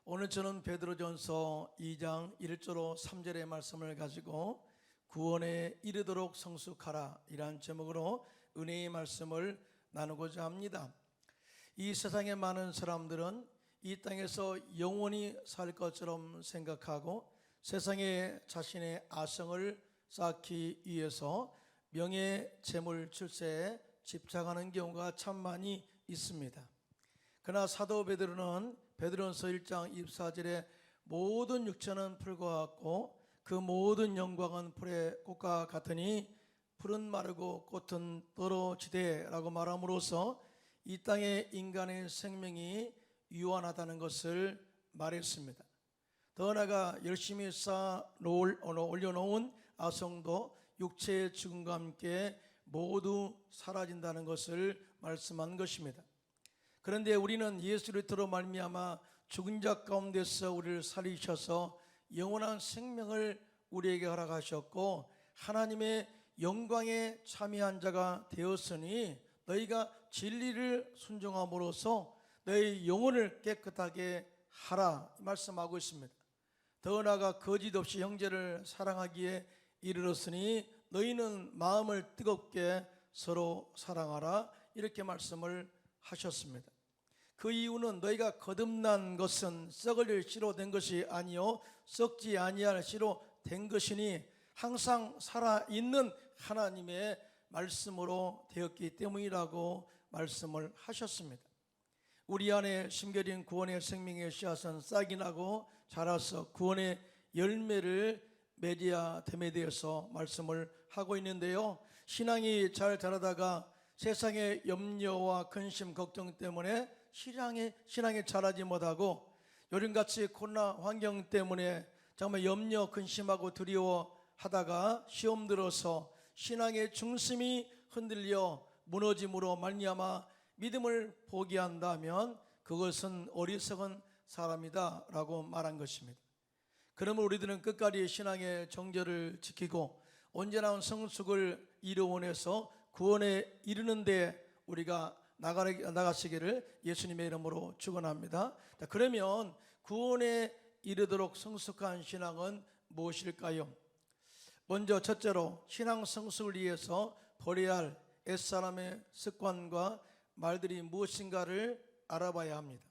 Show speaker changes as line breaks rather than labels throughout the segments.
오늘 저는 베드로전서 2장 1절로 3절의 말씀을 가지고 구원에 이르도록 성숙하라 이란 제목으로 은혜의 말씀을 나누고자 합니다. 이 세상에 많은 사람들은 이 땅에서 영원히 살 것처럼 생각하고 세상에 자신의 아성을 쌓기 위해서 명예, 재물, 출세에 집착하는 경우가 참 많이 있습니다. 그러나 사도 베드로는 베드로전서 1장 24절에 모든 육체는 풀과 같고 그 모든 영광은 풀의 꽃과 같으니 풀은 마르고 꽃은 떨어지되라고 말함으로써 이 땅의 인간의 생명이 유한하다는 것을 말했습니다. 더 나아가 열심히 올려놓은 아성도 육체의 죽음과 함께 모두 사라진다는 것을 말씀한 것입니다. 그런데 우리는 예수 그리스도로 말미암아 죽은 자 가운데서 우리를 살리셔서 영원한 생명을 우리에게 허락하셨고 하나님의 영광에 참여한 자가 되었으니 너희가 진리를 순종함으로써 너희 영혼을 깨끗하게 하라 말씀하고 있습니다. 더 나아가 거짓 없이 형제를 사랑하기에 이르렀으니 너희는 마음을 뜨겁게 서로 사랑하라 이렇게 말씀을 하셨습니다. 그 이유는 너희가 거듭난 것은 썩을 일 씨로 된 것이 아니요 썩지 아니할 씨로 된 것이니 항상 살아있는 하나님의 말씀으로 되었기 때문이라고 말씀을 하셨습니다. 우리 안에 심겨진 구원의 생명의 씨앗은 싹이 나고 자라서 구원의 열매를 맺어야 됨에 대해서 말씀을 하고 있는데요, 신앙이 잘 자라다가 세상의 염려와 근심, 걱정 때문에 신앙이 자라지 못하고 요즘같이 코로나 환경 때문에 정말 염려, 근심하고 두려워하다가 시험 들어서 신앙의 중심이 흔들려 무너짐으로 말미암아 믿음을 포기한다면 그것은 어리석은 사람이다 라고 말한 것입니다. 그러므로 우리들은 끝까지 신앙의 정절을 지키고 온전한 성숙을 이루어내서 구원에 이르는 데 우리가 나가시기를 예수님의 이름으로 축원합니다. 그러면 구원에 이르도록 성숙한 신앙은 무엇일까요? 먼저 첫째로 신앙 성숙을 위해서 버려야 할 옛사람의 습관과 말들이 무엇인가를 알아봐야 합니다.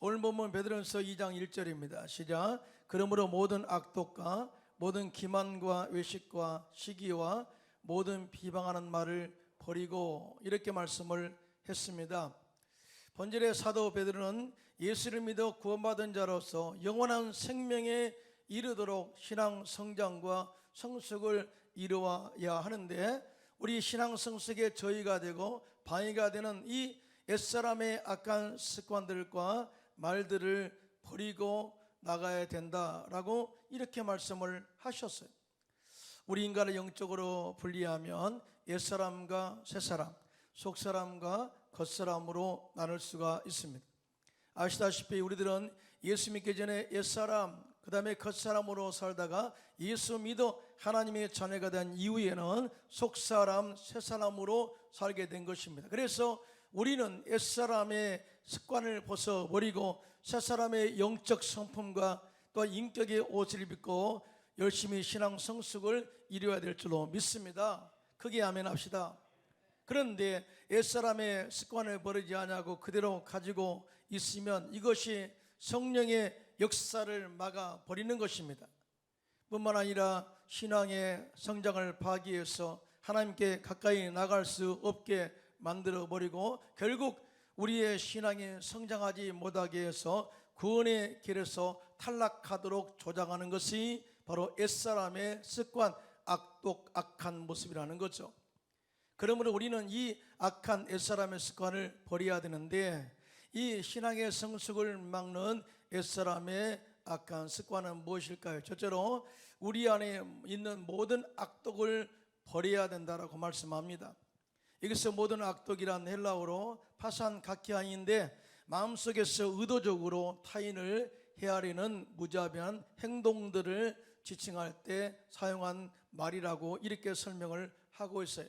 오늘 본문 베드로전서 2장 1절입니다. 시작. 그러므로 모든 악독과 모든 기만과 외식과 시기와 모든 비방하는 말을 버리고 이렇게 말씀을 했습니다. 본절의 사도 베드로는 예수를 믿어 구원받은 자로서 영원한 생명에 이르도록 신앙 성장과 성숙을 이루어야 하는데 우리 신앙 성숙의 저희가 되고 방해가 되는 이 옛사람의 악한 습관들과 말들을 버리고 나가야 된다라고 이렇게 말씀을 하셨어요. 우리 인간을 영적으로 분리하면 옛사람과 새사람, 속사람과 겉사람으로 나눌 수가 있습니다. 아시다시피 우리들은 예수 믿기 전에 옛사람, 그 다음에 겉사람으로 살다가 예수 믿어 하나님의 자녀가 된 이후에는 속사람, 새사람으로 살게 된 것입니다. 그래서 우리는 옛사람의 습관을 벗어버리고 새사람의 영적 성품과 또 인격의 옷을 입고 열심히 신앙 성숙을 이루어야 될 줄로 믿습니다. 크게 아멘 합시다. 그런데 옛사람의 습관을 버리지 않냐고 그대로 가지고 있으면 이것이 성령의 역사를 막아버리는 것입니다. 뿐만 아니라 신앙의 성장을 파기해서 하나님께 가까이 나갈 수 없게 만들어버리고 결국 우리의 신앙이 성장하지 못하게 해서 구원의 길에서 탈락하도록 조장하는 것이 바로 옛사람의 습관, 악한 모습이라는 거죠. 그러므로 우리는 이 악한 옛사람의 습관을 버려야 되는데 이 신앙의 성숙을 막는 옛사람의 악한 습관은 무엇일까요? 첫째로 우리 안에 있는 모든 악독을 버려야 된다라고 말씀합니다. 여기서 모든 악독이란 헬라어로 파산카키아인데 마음속에서 의도적으로 타인을 헤아리는 무자비한 행동들을 지칭할 때 사용한 말이라고 이렇게 설명을 하고 있어요.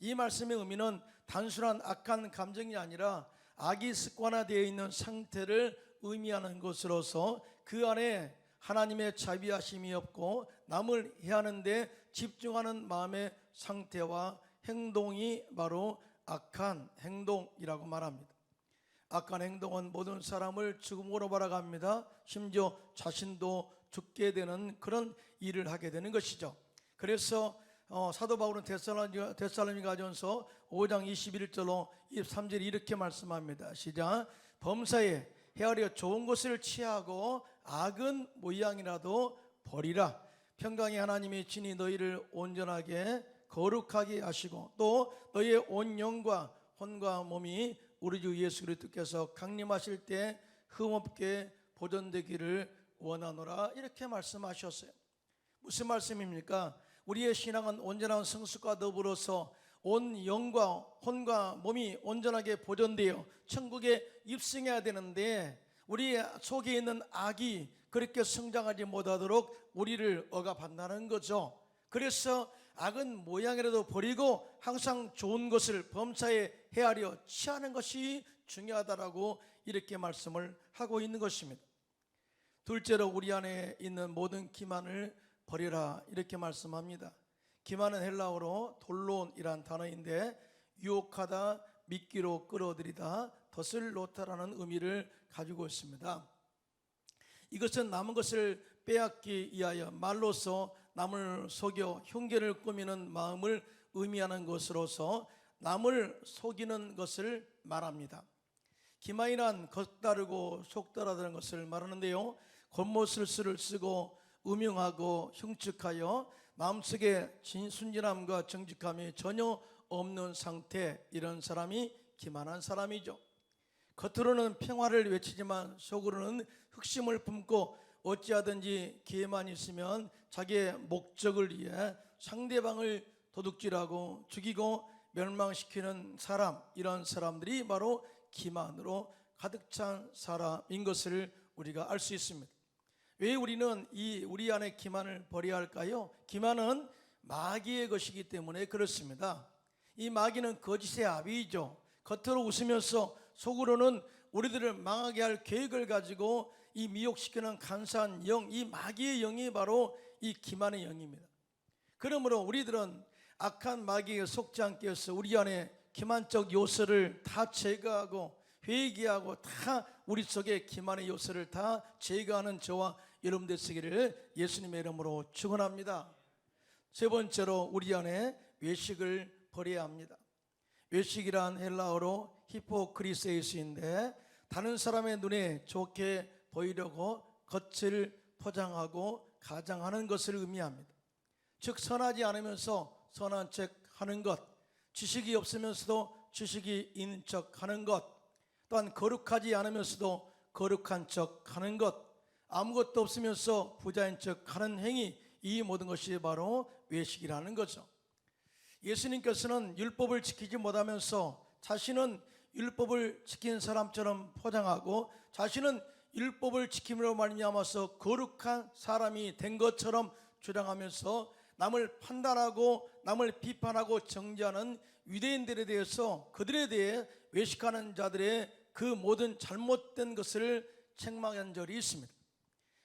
이 말씀의 의미는 단순한 악한 감정이 아니라 악이 습관화되어 있는 상태를 의미하는 것으로서 그 안에 하나님의 자비하심이 없고 남을 해하는데 집중하는 마음의 상태와 행동이 바로 악한 행동이라고 말합니다. 악한 행동은 모든 사람을 죽음으로 몰아갑니다. 심지어 자신도 죽게 되는 그런 일을 하게 되는 것이죠. 그래서 사도 바울은 데살로니가전서 5장 21절로 23절에 이렇게 말씀합니다. 시작. 범사에 헤아려 좋은 것을 취하고 악은 모양이라도 버리라. 평강의 하나님이 친히 너희를 온전하게 거룩하게 하시고 또 너희의 온 영과 혼과 몸이 우리 주 예수 그리스도께서 강림하실 때 흠없게 보존되기를 원하노라. 이렇게 말씀하셨어요. 무슨 말씀입니까? 우리의 신앙은 온전한 성숙과 더불어서 온 영과 혼과 몸이 온전하게 보존되어 천국에 입성해야 되는데 우리 속에 있는 악이 그렇게 성장하지 못하도록 우리를 억압한다는 거죠. 그래서 악은 모양이라도 버리고 항상 좋은 것을 범사에 헤아려 취하는 것이 중요하다라고 이렇게 말씀을 하고 있는 것입니다. 둘째로 우리 안에 있는 모든 기만을 버리라 이렇게 말씀합니다. 기만은 헬라어로 돌론이란 단어인데 유혹하다, 미끼로 끌어들이다, 덫을 놓다라는 의미를 가지고 있습니다. 이것은 남은 것을 빼앗기 위하여 말로서 남을 속여 흉계를 꾸미는 마음을 의미하는 것으로서 남을 속이는 것을 말합니다. 기만이란 겉다르고 속다르다는 것을 말하는데요, 겉모술수를 쓰고 음흉하고 흉측하여 마음속에 순진함과 정직함이 전혀 없는 상태, 이런 사람이 기만한 사람이죠. 겉으로는 평화를 외치지만 속으로는 흑심을 품고 어찌하든지 기회만 있으면 자기의 목적을 위해 상대방을 도둑질하고 죽이고 멸망시키는 사람, 이런 사람들이 바로 기만으로 가득 찬 사람인 것을 우리가 알 수 있습니다. 왜 우리는 우리 안에 기만을 버려야 할까요? 기만은 마귀의 것이기 때문에 그렇습니다. 이 마귀는 거짓의 아비이죠. 겉으로 웃으면서 속으로는 우리들을 망하게 할 계획을 가지고 이 미혹시키는 간사한 영, 이 마귀의 영이 바로 이 기만의 영입니다. 그러므로 우리들은 악한 마귀에 속지 않게 해서 우리 안에 기만적 요소를 다 제거하고 회개하고 다 우리 속에 기만의 요소를 다 제거하는 저와 여러분 되시기를 예수님의 이름으로 축원합니다. 세 번째로 우리 안에 외식을 버려야 합니다. 외식이란 헬라어로 히포크리세이스인데 다른 사람의 눈에 좋게 보이려고 겉을 포장하고 가장하는 것을 의미합니다. 즉 선하지 않으면서 선한 척 하는 것, 지식이 없으면서도 지식이 있는 척 하는 것, 또한 거룩하지 않으면서도 거룩한 척 하는 것, 아무것도 없으면서 부자인 척 하는 행위, 이 모든 것이 바로 외식이라는 거죠. 예수님께서는 율법을 지키지 못하면서 자신은 율법을 지킨 사람처럼 포장하고 자신은 율법을 지킴으로 말미암아서 거룩한 사람이 된 것처럼 주장하면서 남을 판단하고 남을 비판하고 정죄하는 유대인들에 대해서 그들에 대해 외식하는 자들의 그 모든 잘못된 것을 책망한 적이 있습니다.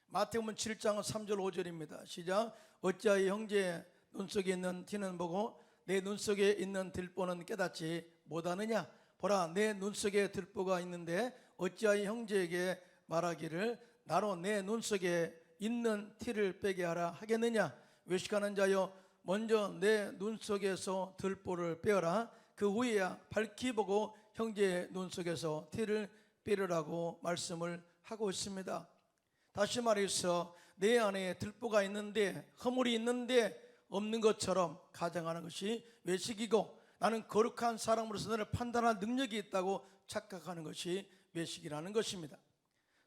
마태복음 7장 3절 5절입니다. 시작. 어찌하여 형제의 눈속에 있는 티는 보고 내 눈속에 있는 들보는 깨닫지 못하느냐. 보라, 내 눈속에 들보가 있는데 어찌하여 형제에게 말하기를 나로 내 눈속에 있는 티를 빼게 하라 하겠느냐. 외식하는 자여, 먼저 내 눈속에서 들보를 빼어라. 그 후에야 밝히 보고 형제의 눈속에서 티를 빼려라고 말씀을 하고 있습니다. 다시 말해서 내 안에 들보가 있는데, 허물이 있는데 없는 것처럼 가정하는 것이 외식이고, 나는 거룩한 사람으로서 너를 판단할 능력이 있다고 착각하는 것이 외식이라는 것입니다.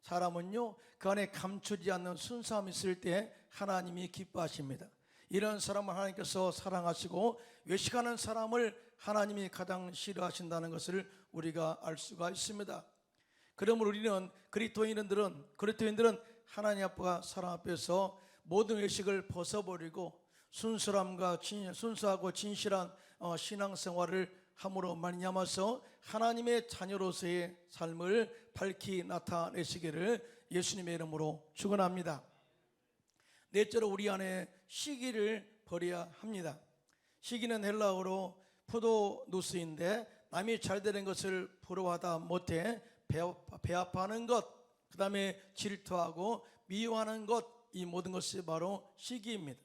사람은요, 그 안에 감추지 않는 순수함이 있을 때 하나님이 기뻐하십니다. 이런 사람을 하나님께서 사랑하시고, 외식하는 사람을 하나님이 가장 싫어하신다는 것을 우리가 알 수가 있습니다. 그러므로 우리는 그리스도인들은 하나님 앞과 사람 앞에서 모든 외식을 벗어버리고 순수하고 진실한 신앙생활을 함으로 말미암아서 하나님의 자녀로서의 삶을 밝히 나타내시기를 예수님의 이름으로 축원합니다. 넷째로 우리 안에 시기를 버려야 합니다. 시기는 헬라어로 푸도누스인데 남이 잘되는 것을 부러워하다 못해 배아파하는 것, 그 다음에 질투하고 미워하는 것, 이 모든 것이 바로 시기입니다.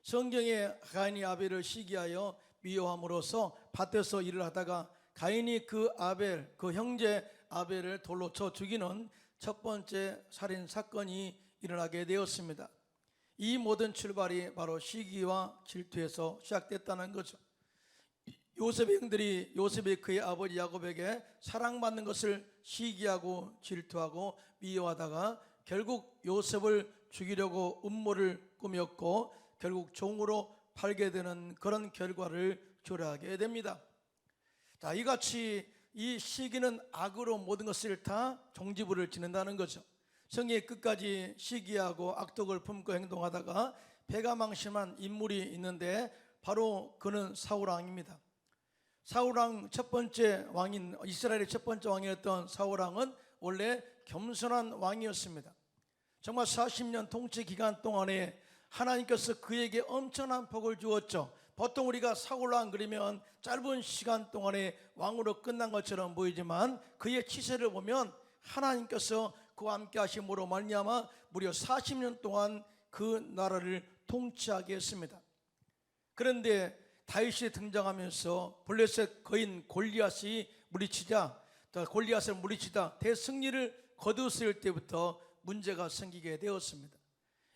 성경에 가인이 아벨을 시기하여 미워함으로써 밭에서 일을 하다가 가인이 그 형제 아벨을 돌로 쳐 죽이는 첫 번째 살인 사건이 일어나게 되었습니다. 이 모든 출발이 바로 시기와 질투에서 시작됐다는 거죠. 요셉의 형들이 요셉이 그의 아버지 야곱에게 사랑받는 것을 시기하고 질투하고 미워하다가 결국 요셉을 죽이려고 음모를 꾸몄고 결국 종으로 팔게 되는 그런 결과를 초래하게 됩니다. 자, 이같이 이 시기는 악으로 모든 것을 다 종지부를 짓는다는 거죠. 성경의 끝까지 시기하고 악독을 품고 행동하다가 배가 망신한 인물이 있는데 바로 그는 사울왕입니다. 사울왕 첫 번째 왕인 이스라엘의 첫 번째 왕이었던 사울왕은 원래 겸손한 왕이었습니다. 정말 40년 통치 기간 동안에 하나님께서 그에게 엄청난 복을 주었죠. 보통 우리가 사울왕 그러면 짧은 시간 동안에 왕으로 끝난 것처럼 보이지만 그의 치세를 보면 하나님께서 그와 함께 하심으로 말미암아 무려 40년 동안 그 나라를 통치하게 했습니다. 그런데 다윗이 등장하면서 블레셋 거인 골리앗을 물리치다 대승리를 거두었을 때부터 문제가 생기게 되었습니다.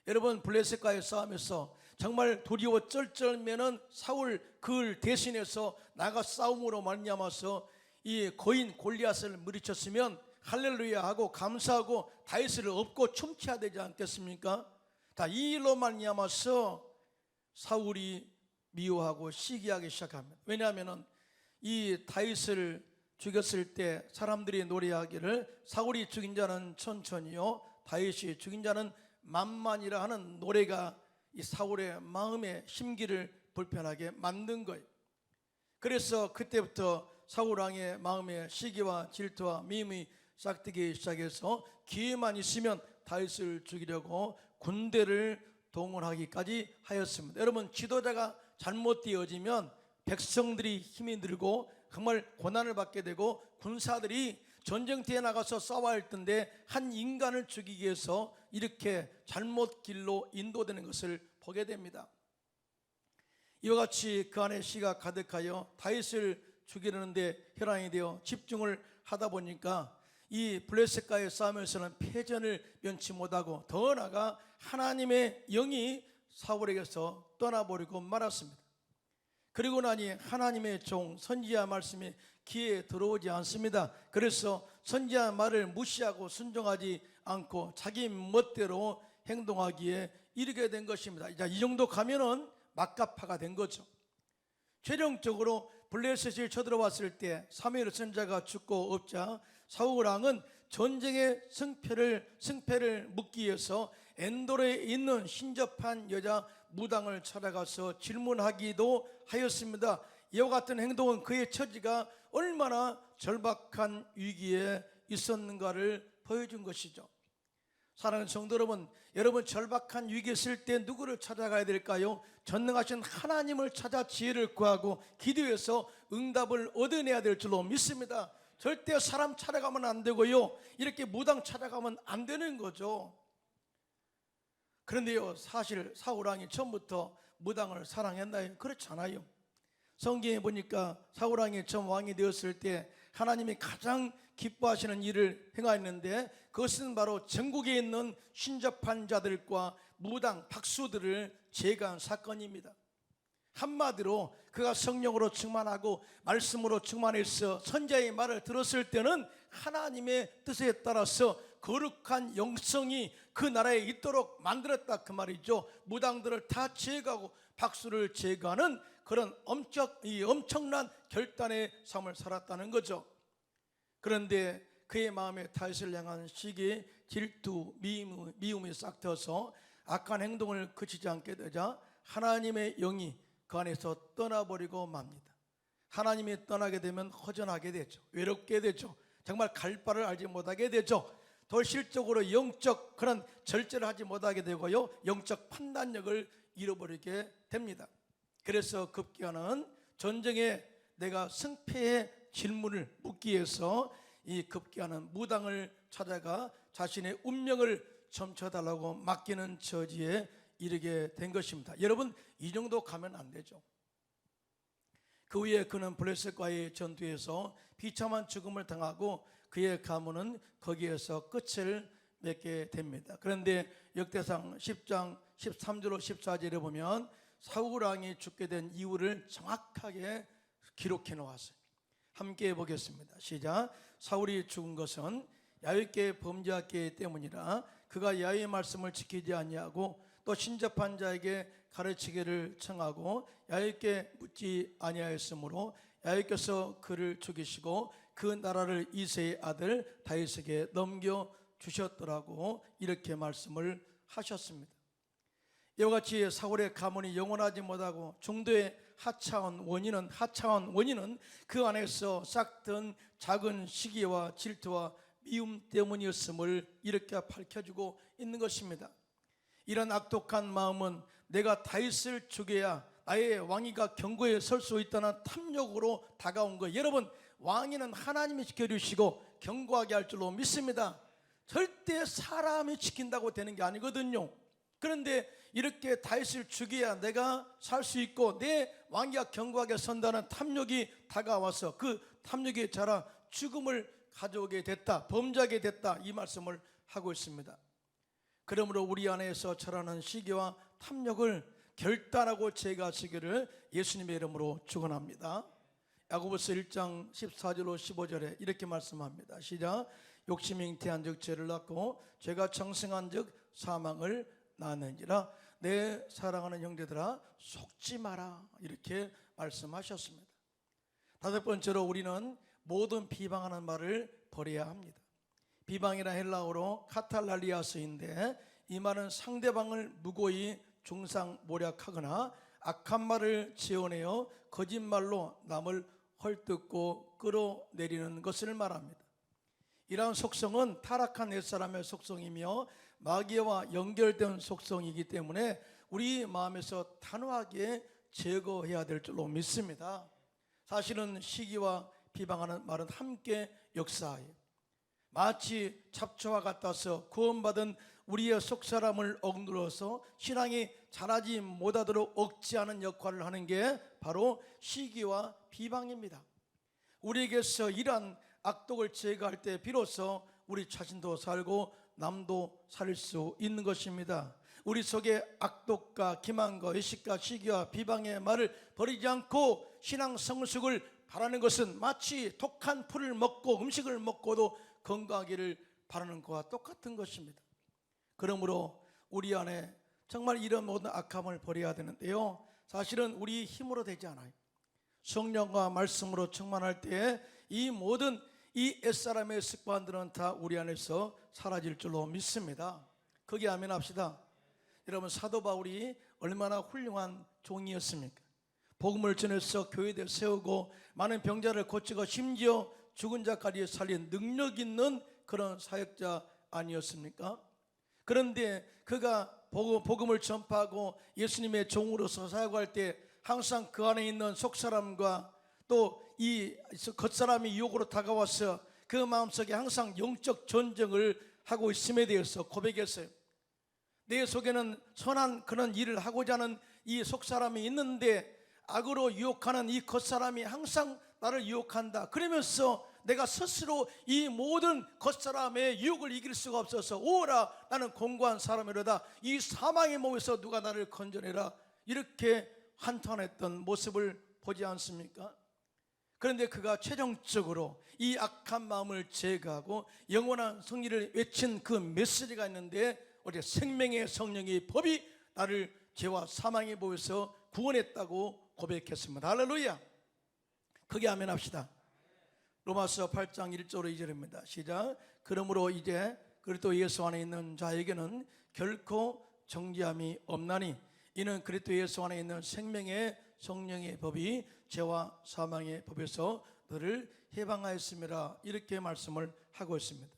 여러분, 블레셋과의 싸움에서 정말 두려워 쩔쩔매는 사울 그를 대신해서 나가 싸움으로 말미암아서 이 거인 골리앗을 물리쳤으면 할렐루야 하고 감사하고 다윗을 업고 춤춰야 되지 않겠습니까? 다 이 일로 말미암아서 사울이 미워하고 시기하기 시작합니다. 왜냐하면 이 다윗을 죽였을 때 사람들이 노래하기를 사울이 죽인 자는 천천히요 다윗이 죽인 자는 만만이라 하는 노래가 이 사울의 마음의 심기를 불편하게 만든 거예요. 그래서 그때부터 사울왕의 마음에 시기와 질투와 미움이 싹트기 시작해서 기회만 있으면 다윗을 죽이려고 군대를 동원하기까지 하였습니다. 여러분, 지도자가 잘못되어지면 백성들이 힘이 늘고 정말 고난을 받게 되고 군사들이 전쟁터에 나가서 싸워야 할 텐데 한 인간을 죽이기 위해서 이렇게 잘못 길로 인도되는 것을 보게 됩니다. 이와 같이 그 안에 시가 가득하여 다윗을 죽이려는데 혈안이 되어 집중을 하다 보니까 이 블레셋과의 싸움에서는 패전을 면치 못하고 더 나아가 하나님의 영이 사울에게서 떠나버리고 말았습니다. 그리고 나니 하나님의 종 선지자 말씀이 귀에 들어오지 않습니다. 그래서 선지자 말을 무시하고 순종하지 않고 자기 멋대로 행동하기에 이르게 된 것입니다. 자, 이 정도 가면은 막가파가 된 거죠. 최종적으로 블레셋이 쳐들어왔을 때 사무엘 선지자가 죽고 없자 사울왕은 전쟁의 승패를 묻기 위해서 엔돌에 있는 신접한 여자 무당을 찾아가서 질문하기도 하였습니다. 이와 같은 행동은 그의 처지가 얼마나 절박한 위기에 있었는가를 보여준 것이죠. 사랑하는 성도 여러분 절박한 위기에 있을 때 누구를 찾아가야 될까요? 전능하신 하나님을 찾아 지혜를 구하고 기도해서 응답을 얻어내야 될 줄로 믿습니다. 절대 사람 찾아가면 안 되고요, 이렇게 무당 찾아가면 안 되는 거죠. 그런데요, 사실 사울왕이 처음부터 무당을 사랑했나요? 그렇잖아요. 성경에 보니까 사울왕이 처음 왕이 되었을 때 하나님이 가장 기뻐하시는 일을 행하였는데 그것은 바로 전국에 있는 신접한 자들과 무당 박수들을 제거한 사건입니다. 한마디로 그가 성령으로 충만하고 말씀으로 충만해서 선지자의 말을 들었을 때는 하나님의 뜻에 따라서 거룩한 영성이 그 나라에 있도록 만들었다, 그 말이죠. 무당들을 다 제거하고 박수를 제거하는 그런 엄청난 결단의 삶을 살았다는 거죠. 그런데 그의 마음에 다윗을 향한 시기, 질투, 미움이 싹 트어서 악한 행동을 그치지 않게 되자 하나님의 영이 그 안에서 떠나버리고 맙니다. 하나님이 떠나게 되면 허전하게 되죠. 외롭게 되죠. 정말 갈 바를 알지 못하게 되죠. 더 실적으로 영적 그런 절제를 하지 못하게 되고요, 영적 판단력을 잃어버리게 됩니다. 그래서 급기야는 전쟁에 내가 승패의 질문을 묻기 위해서 이 급기야는 무당을 찾아가 자신의 운명을 점쳐달라고 맡기는 처지에 이르게 된 것입니다. 여러분, 이 정도 가면 안 되죠. 그 후에 그는 블레셋과의 전투에서 비참한 죽음을 당하고 그의 가문은 거기에서 끝을 맺게 됩니다. 그런데 역대상 10장 13절로 14절에 보면 사울 왕이 죽게 된 이유를 정확하게 기록해 놓았어요. 함께 보겠습니다. 시작. 사울이 죽은 것은 야훼께 범죄하기 때문이라 그가 야훼의 말씀을 지키지 아니하고 또 신접한 자에게 가르치기를 청하고 야훼께 묻지 아니하였으므로 야훼께서 그를 죽이시고 그 나라를 이새의 아들 다윗에게 넘겨 주셨더라고 이렇게 말씀을 하셨습니다. 이와 같이 사울의 가문이 영원하지 못하고 중도에 하차한 원인은 그 안에서 싹든 작은 시기와 질투와 미움 때문이었음을 이렇게 밝혀주고 있는 것입니다. 이런 악독한 마음은 내가 다윗을 죽여야 나의 왕위가 경고에 설 수 있다는 탐욕으로 다가온 거예요. 여러분, 왕위는 하나님이 지켜주시고 경고하게 할 줄로 믿습니다. 절대 사람이 지킨다고 되는 게 아니거든요. 그런데 이렇게 다윗을 죽여야 내가 살 수 있고 내 왕위가 경고하게 선다는 탐욕이 다가와서 그 탐욕에 자라 죽음을 가져오게 됐다, 범죄하게 됐다, 이 말씀을 하고 있습니다. 그러므로 우리 안에서 자라는 시기와 탐욕을 결단하고 제거하시기를 예수님의 이름으로 축원합니다. 야고보서 1장 14절로 15절에 이렇게 말씀합니다. 시작. 욕심이 잉태한 즉 죄를 낳고 죄가 청승한 즉 사망을 낳는지라 내 사랑하는 형제들아 속지 마라 이렇게 말씀하셨습니다. 다섯 번째로 우리는 모든 비방하는 말을 버려야 합니다. 비방이란 헬라어로 카탈랄리아스인데 이 말은 상대방을 무고히 중상모략하거나 악한 말을 지어내어 거짓말로 남을 헐뜯고 끌어내리는 것을 말합니다. 이러한 속성은 타락한 옛사람의 속성이며 마귀와 연결된 속성이기 때문에 우리 마음에서 단호하게 제거해야 될 줄로 믿습니다. 사실은 시기와 비방하는 말은 함께 역사해요. 마치 잡초와 같아서 구원받은 우리의 속사람을 억눌러서 신앙이 자라지 못하도록 억제하는 역할을 하는 게 바로 시기와 비방입니다. 우리에게서 이러한 악독을 제거할 때 비로소 우리 자신도 살고 남도 살 수 있는 것입니다. 우리 속에 악독과 기만과 의식과 시기와 비방의 말을 버리지 않고 신앙 성숙을 바라는 것은 마치 독한 풀을 먹고 음식을 먹고도 건강하기를 바라는 것과 똑같은 것입니다. 그러므로 우리 안에 정말 이런 모든 악함을 버려야 되는데요, 사실은 우리 힘으로 되지 않아요. 성령과 말씀으로 충만할 때 이 모든 이 옛사람의 습관들은 다 우리 안에서 사라질 줄로 믿습니다. 거기 아멘 합시다. 여러분, 사도 바울이 얼마나 훌륭한 종이었습니까? 복음을 전해서 교회를 세우고 많은 병자를 고치고 심지어 죽은 자까지 살린 능력 있는 그런 사역자 아니었습니까? 그런데 그가 복음을 전파하고 예수님의 종으로서 사역할 때 항상 그 안에 있는 속사람과 또 이 겉사람이 유혹으로 다가와서 그 마음속에 항상 영적 전쟁을 하고 있음에 대해서 고백했어요. 내 속에는 선한 그런 일을 하고자 하는 이 속사람이 있는데 악으로 유혹하는 이 겉사람이 항상 나를 유혹한다. 그러면서 내가 스스로 이 모든 겉사람의 유혹을 이길 수가 없어서 오라 나는 공고한 사람이로다. 이 사망의 몸에서 누가 나를 건져내라. 이렇게 한탄했던 모습을 보지 않습니까? 그런데 그가 최종적으로 이 악한 마음을 제거하고 영원한 승리를 외친 그 메시지가 있는데 어제 생명의 성령의 법이 나를 죄와 사망의 몸에서 구원했다고 고백했습니다. 할렐루야. 크게 아멘 합시다. 로마서 8장 1절로 2절입니다. 시작. 그러므로 이제 그리스도 예수 안에 있는 자에게는 결코 정죄함이 없나니 이는 그리스도 예수 안에 있는 생명의 성령의 법이 죄와 사망의 법에서 너를 해방하였음이라 이렇게 말씀을 하고 있습니다.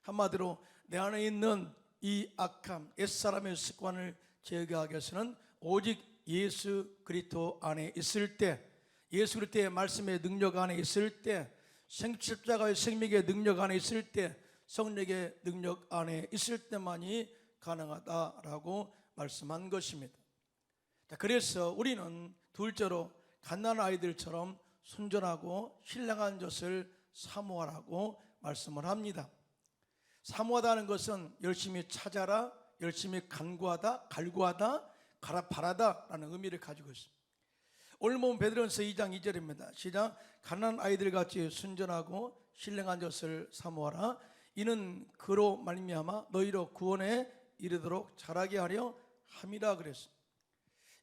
한마디로 내 안에 있는 이 악함, 옛사람의 습관을 제거하기 위해서는 오직 예수 그리스도 안에 있을 때, 예수 그리스도의 말씀의 능력 안에 있을 때, 십자가의 생명의 능력 안에 있을 때, 성령의 능력 안에 있을 때만이 가능하다라고 말씀한 것입니다. 그래서 우리는 둘째로 갓난 아이들처럼 순전하고 신령한 젖을 사모하라고 말씀을 합니다. 사모하다는 것은 열심히 찾아라, 열심히 간구하다, 갈구하다, 바라다라는 의미를 가지고 있습니다. 오늘 보면 베드로전서 2장 2절입니다. 시작. 갓난 아이들같이 순전하고 신령한 젖을 사모하라. 이는 그로 말미암아 너희로 구원에 이르도록 자라게 하려 함이라 그랬습니다.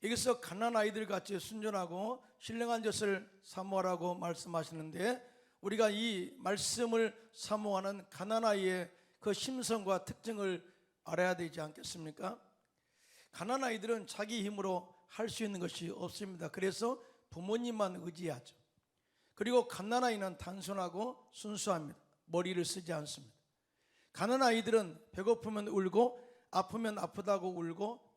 여기서 갓난 아이들같이 순전하고 신령한 젖을 사모하라고 말씀하시는데, 우리가 이 말씀을 사모하는 갓난 아이의 그 심성과 특징을 알아야 되지 않겠습니까? 갓난 아이들은 자기 힘으로 할 수 있는 것이 없습니다. 그래서 부모님만 의지하죠. 그리고 갓난 아이는 단순하고 순수합니다. 머리를 쓰지 않습니다. 갓난 아이들은 배고프면 울고 아프면 아프다고 울고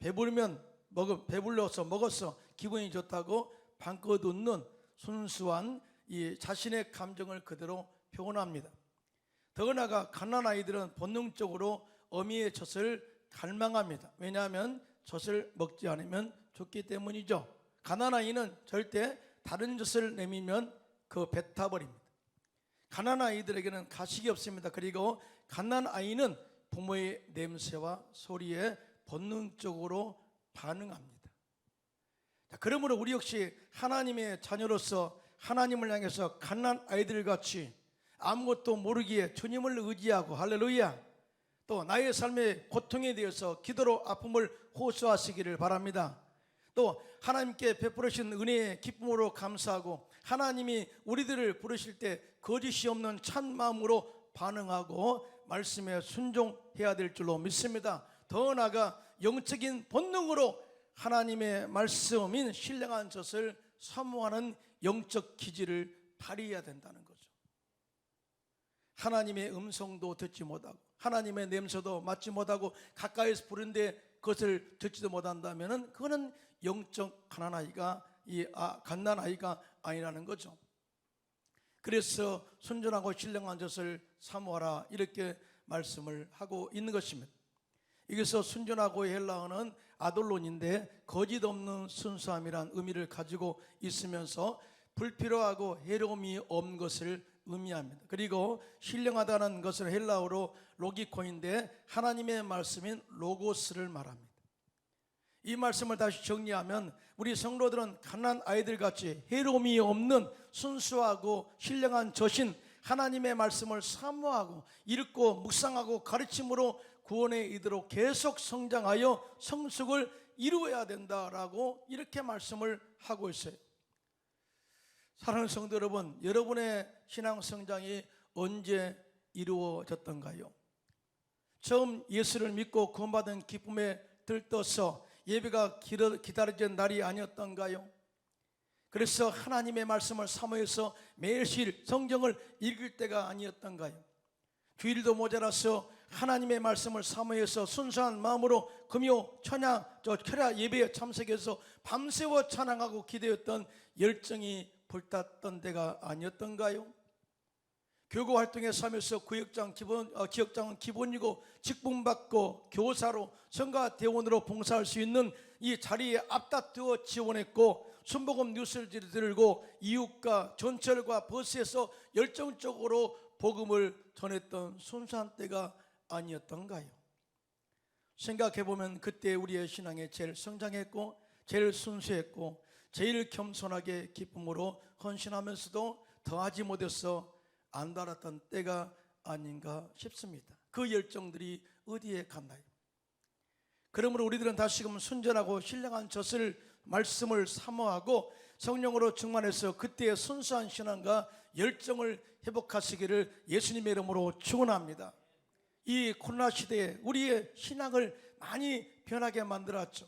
배불러서 먹었어 기분이 좋다고 방긋 웃는 순수한 이 자신의 감정을 그대로 표현합니다. 더 나아가 갓난 아이들은 본능적으로 어미의 젖을 갈망합니다. 왜냐하면 젖을 먹지 않으면 죽기 때문이죠. 갓난 아이는 절대 다른 젖을 내미면 그 뱉어버립니다. 갓난 아이들에게는 가식이 없습니다. 그리고 갓난 아이는 부모의 냄새와 소리에 본능적으로 반응합니다. 그러므로 우리 역시 하나님의 자녀로서 하나님을 향해서 갓난 아이들같이 아무것도 모르기에 주님을 의지하고, 할렐루야, 또 나의 삶의 고통에 대해서 기도로 아픔을 호소하시기를 바랍니다. 또 하나님께 베풀으신 은혜의 기쁨으로 감사하고, 하나님이 우리들을 부르실 때 거짓이 없는 참 마음으로 반응하고 말씀에 순종해야 될 줄로 믿습니다. 더 나아가 영적인 본능으로 하나님의 말씀인 신령한 젖을 사모하는 영적 기질을 발휘해야 된다는 거죠. 하나님의 음성도 듣지 못하고 하나님의 냄새도 맡지 못하고 가까이서 부르는데 그것을 듣지도 못한다면 그거는 영적 갓난 아이가 아니라는 거죠. 그래서 순전하고 신령한 젖을 사모하라 이렇게 말씀을 하고 있는 것입니다. 여기서 순전하고의 헬라어는 아돌론인데 거짓 없는 순수함이란 의미를 가지고 있으면서 불필요하고 해로움이 없는 것을 의미합니다. 그리고 신령하다는 것은 헬라어로 로기코인데 하나님의 말씀인 로고스를 말합니다. 이 말씀을 다시 정리하면 우리 성도들은 갓난 아이들같이 해로움이 없는 순수하고 신령한 젖인 하나님의 말씀을 사모하고 읽고 묵상하고 가르침으로 구원에 이르도록 계속 성장하여 성숙을 이루어야 된다라고 이렇게 말씀을 하고 있어요. 사랑하는 성도 여러분, 여러분의 신앙 성장이 언제 이루어졌던가요? 처음 예수를 믿고 구원받은 기쁨에 들떠서 예배가 기다려진 날이 아니었던가요? 그래서 하나님의 말씀을 사모해서 매일씩 성경을 읽을 때가 아니었던가요? 주일도 모자라서 하나님의 말씀을 사모해서 순수한 마음으로 금요 철야 예배에 참석해서 밤새워 찬양하고 기도했던 열정이 불탔던 때가 아니었던가요? 교구 활동에 참여해서 기역장은 기본이고 직분받고 교사로 성가 대원으로 봉사할 수 있는 이 자리에 앞다투어 지원했고 순복음 뉴스를 들고 이웃과 전철과 버스에서 열정적으로 복음을 전했던 순수한 때가 아니었던가요? 생각해보면 그때 우리의 신앙에 제일 성장했고 제일 순수했고 제일 겸손하게 기쁨으로 헌신하면서도 더하지 못해서 안달았던 때가 아닌가 싶습니다. 그 열정들이 어디에 갔나요? 그러므로 우리들은 다시금 순전하고 신령한 젖을 말씀을 사모하고 성령으로 충만해서 그때의 순수한 신앙과 열정을 회복하시기를 예수님의 이름으로 축원합니다. 이 코로나 시대에 우리의 신앙을 많이 변하게 만들었죠.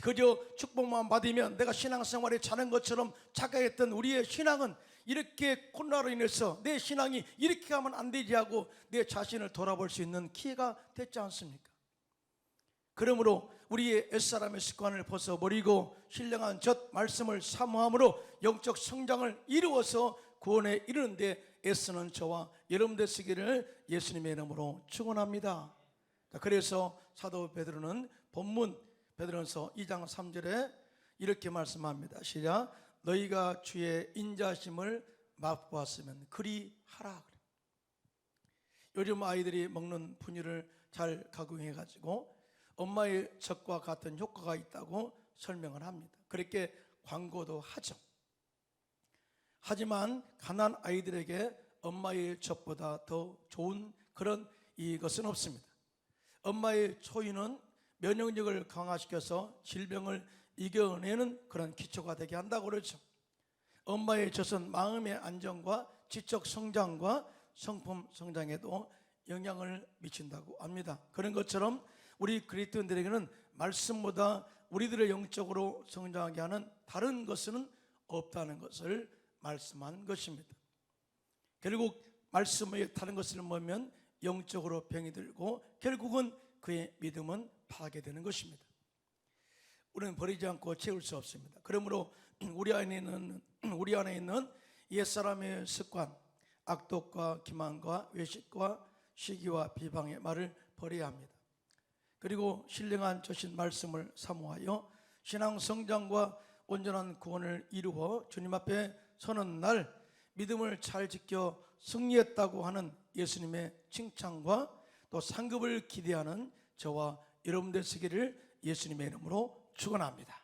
그저 축복만 받으면 내가 신앙생활에 잘한 것처럼 착각했던 우리의 신앙은 이렇게 코로나로 인해서 내 신앙이 이렇게 가면 안 되지 하고 내 자신을 돌아볼 수 있는 기회가 됐지 않습니까? 그러므로 우리의 옛사람의 습관을 벗어버리고 신령한 젖 말씀을 사모함으로 영적 성장을 이루어서 구원에 이르는데 애쓰는 저와 여러분들 되시기를 예수님의 이름으로 축원합니다. 그래서 사도 베드로는 본문 베드로전서 2장 3절에 이렇게 말씀합니다. 시작. 너희가 주의 인자심을 맛보았으면 그리 하라. 요즘 아이들이 먹는 분유를 잘 각용해 가지고 엄마의 젖과 같은 효과가 있다고 설명을 합니다. 그렇게 광고도 하죠. 하지만 가난 아이들에게 엄마의 젖보다 더 좋은 그런 이것은 없습니다. 엄마의 초유는 면역력을 강화시켜서 질병을 이겨내는 그런 기초가 되게 한다고 그러죠. 엄마의 젖은 마음의 안정과 지적 성장과 성품 성장에도 영향을 미친다고 합니다. 그런 것처럼 우리 그리스도인들에게는 말씀보다 우리들을 영적으로 성장하게 하는 다른 것은 없다는 것을 말씀한 것입니다. 결국 말씀의 다른 것을 보면 영적으로 병이 들고 결국은 그의 믿음은 파괴되는 것입니다. 우리는 버리지 않고 채울 수 없습니다. 그러므로 우리 안에 있는 옛사람의 습관, 악독과 기만과 외식과 시기와 비방의 말을 버려야 합니다. 그리고 신령한 저신 말씀을 사모하여 신앙 성장과 온전한 구원을 이루어 주님 앞에 서는 날 믿음을 잘 지켜 승리했다고 하는 예수님의 칭찬과 또 상급을 기대하는 저와 여러분 되시기를 예수님의 이름으로 축원합니다.